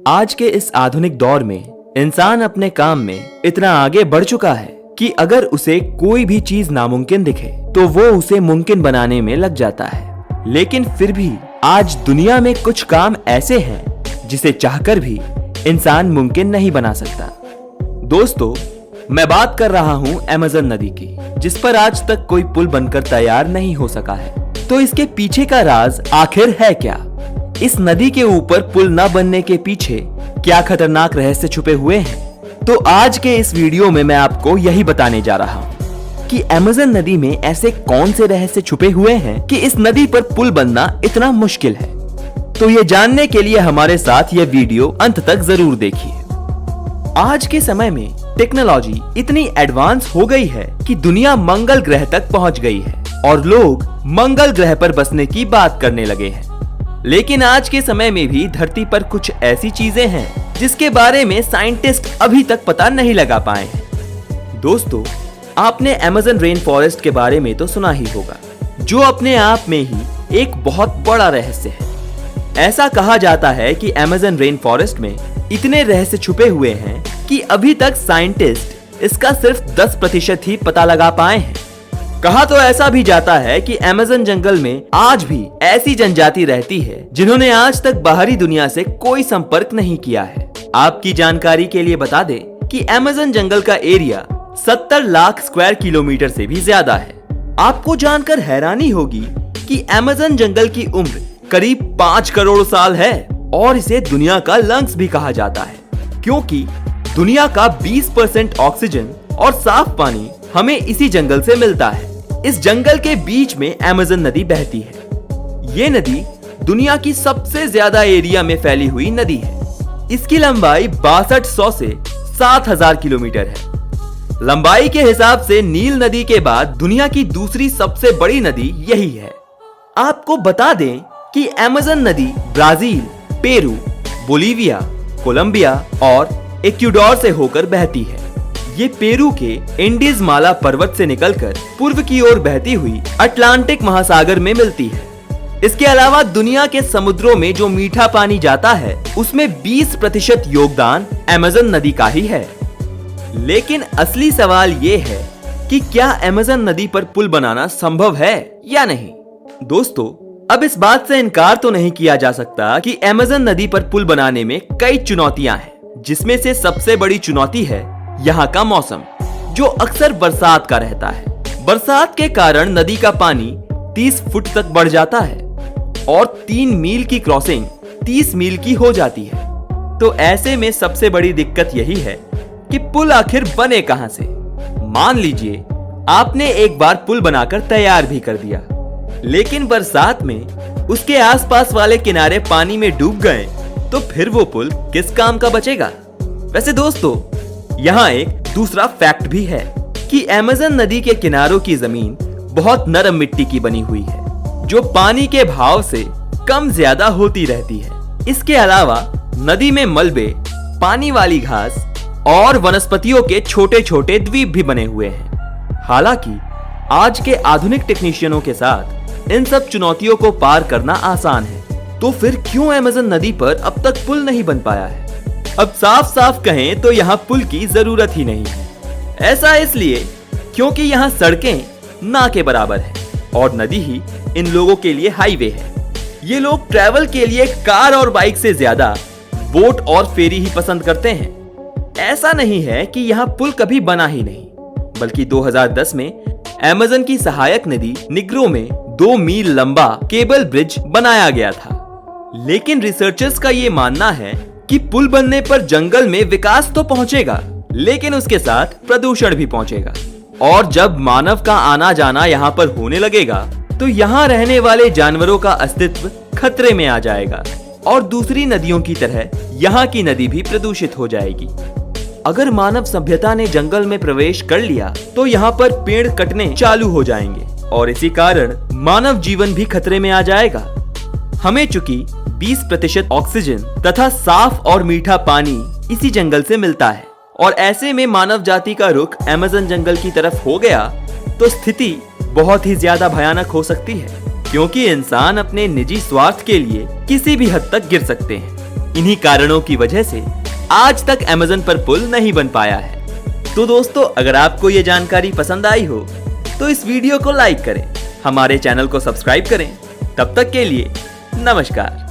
आज के इस आधुनिक दौर में इंसान अपने काम में इतना आगे बढ़ चुका है कि अगर उसे कोई भी चीज नामुमकिन दिखे तो वो उसे मुमकिन बनाने में लग जाता है। लेकिन फिर भी आज दुनिया में कुछ काम ऐसे हैं जिसे चाहकर भी इंसान मुमकिन नहीं बना सकता। दोस्तों, मैं बात कर रहा हूँ अमेज़न नदी की, जिस पर आज तक कोई पुल बनकर तैयार नहीं हो सका है। तो इसके पीछे का राज आखिर है क्या? इस नदी के ऊपर पुल न बनने के पीछे क्या खतरनाक रहस्य छुपे हुए हैं? तो आज के इस वीडियो में मैं आपको यही बताने जा रहा हूँ कि अमेज़न नदी में ऐसे कौन से रहस्य छुपे हुए हैं कि इस नदी पर पुल बनना इतना मुश्किल है। तो ये जानने के लिए हमारे साथ ये वीडियो अंत तक जरूर देखिए। आज के समय में टेक्नोलॉजी इतनी एडवांस हो गई है कि दुनिया मंगल ग्रह तक पहुंच गई है और लोग मंगल ग्रह पर बसने की बात करने लगे हैं। लेकिन आज के समय में भी धरती पर कुछ ऐसी चीजें हैं जिसके बारे में साइंटिस्ट अभी तक पता नहीं लगा पाए हैं। दोस्तों, आपने अमेज़न रेन फॉरेस्ट के बारे में तो सुना ही होगा, जो अपने आप में ही एक बहुत बड़ा रहस्य है। ऐसा कहा जाता है कि अमेज़न रेन फॉरेस्ट में इतने रहस्य छुपे हुए हैं कि अभी तक साइंटिस्ट इसका सिर्फ 10% ही पता लगा पाए हैं। कहा तो ऐसा भी जाता है कि अमेज़न जंगल में आज भी ऐसी जनजाति रहती है जिन्होंने आज तक बाहरी दुनिया से कोई संपर्क नहीं किया है। आपकी जानकारी के लिए बता दें कि अमेज़न जंगल का एरिया 70 लाख स्क्वायर किलोमीटर से भी ज्यादा है। आपको जानकर हैरानी होगी कि अमेज़न जंगल की उम्र करीब 5 करोड़ साल है और इसे दुनिया का लंग्स भी कहा जाता है, क्योंकि दुनिया का 20% ऑक्सीजन और साफ पानी हमें इसी जंगल से मिलता है। इस जंगल के बीच में अमेज़न नदी बहती है। ये नदी दुनिया की सबसे ज्यादा एरिया में फैली हुई नदी है। इसकी लंबाई 6200 से 7000 किलोमीटर है। लंबाई के हिसाब से नील नदी के बाद दुनिया की दूसरी सबसे बड़ी नदी यही है। आपको बता दें कि अमेज़न नदी ब्राजील, पेरू, बोलीविया, कोलंबिया और इक्वाडोर से होकर बहती है। ये पेरू के इंडीज माला पर्वत से निकलकर पूर्व की ओर बहती हुई अटलांटिक महासागर में मिलती है। इसके अलावा दुनिया के समुद्रों में जो मीठा पानी जाता है उसमें 20% योगदान अमेज़न नदी का ही है। लेकिन असली सवाल ये है कि क्या अमेज़न नदी पर पुल बनाना संभव है या नहीं? दोस्तों, अब इस बात से इनकार तो नहीं किया जा सकता कि अमेज़न नदी पर पुल बनाने में कई चुनौतियां हैं, जिसमें से सबसे बड़ी चुनौती है यहाँ का मौसम, जो अक्सर बरसात का रहता है। बरसात के कारण नदी का पानी 30 फुट तक बढ़ जाता है और 3 मील की क्रॉसिंग 30 मील की हो जाती है। तो ऐसे में सबसे बड़ी दिक्कत यही है कि पुल आखिर बने कहां से। मान लीजिए आपने एक बार पुल बनाकर तैयार भी कर दिया, लेकिन बरसात में उसके आसपास वाले किनारे पानी में डूब गए तो फिर वो पुल किस काम का बचेगा? वैसे दोस्तों, यहाँ एक दूसरा फैक्ट भी है कि अमेज़न नदी के किनारों की जमीन बहुत नरम मिट्टी की बनी हुई है, जो पानी के भाव से कम ज्यादा होती रहती है। इसके अलावा नदी में मलबे, पानी वाली घास और वनस्पतियों के छोटे छोटे द्वीप भी बने हुए हैं। हालांकि आज के आधुनिक टेक्नीशियनों के साथ इन सब चुनौतियों को पार करना आसान है। तो फिर क्यों अमेज़न नदी पर अब तक पुल नहीं बन पाया है? अब साफ साफ कहें तो यहाँ पुल की जरूरत ही नहीं है। ऐसा इसलिए क्योंकि यहाँ सड़कें ना के बराबर है और नदी ही इन लोगों के लिए हाईवे है। ये लोग ट्रैवल के लिए कार और बाइक से ज्यादा बोट और फेरी ही पसंद करते हैं। ऐसा नहीं है कि यहाँ पुल कभी बना ही नहीं, बल्कि 2010 में अमेज़न की सहायक नदी निग्रो में 2 मील लंबा केबल ब्रिज बनाया गया था। लेकिन रिसर्चर्स का ये मानना है कि पुल बनने पर जंगल में विकास तो पहुंचेगा, लेकिन उसके साथ प्रदूषण भी पहुंचेगा। और जब मानव का आना जाना यहाँ पर होने लगेगा तो यहाँ रहने वाले जानवरों का अस्तित्व खतरे में आ जाएगा और दूसरी नदियों की तरह यहाँ की नदी भी प्रदूषित हो जाएगी। अगर मानव सभ्यता ने जंगल में प्रवेश कर लिया तो यहाँ पर पेड़ कटने चालू हो जाएंगे और इसी कारण मानव जीवन भी खतरे में आ जाएगा। हमें चूंकि 20% ऑक्सीजन तथा साफ और मीठा पानी इसी जंगल से मिलता है और ऐसे में मानव जाति का रुख अमेज़न जंगल की तरफ हो गया तो स्थिति बहुत ही ज्यादा भयानक हो सकती है, क्योंकि इंसान अपने निजी स्वार्थ के लिए किसी भी हद तक गिर सकते हैं। इन्हीं कारणों की वजह से आज तक अमेज़न पर पुल नहीं बन पाया है। तो दोस्तों, अगर आपको ये जानकारी पसंद आई हो तो इस वीडियो को लाइक करें, हमारे चैनल को सब्सक्राइब करें। तब तक के लिए नमस्कार।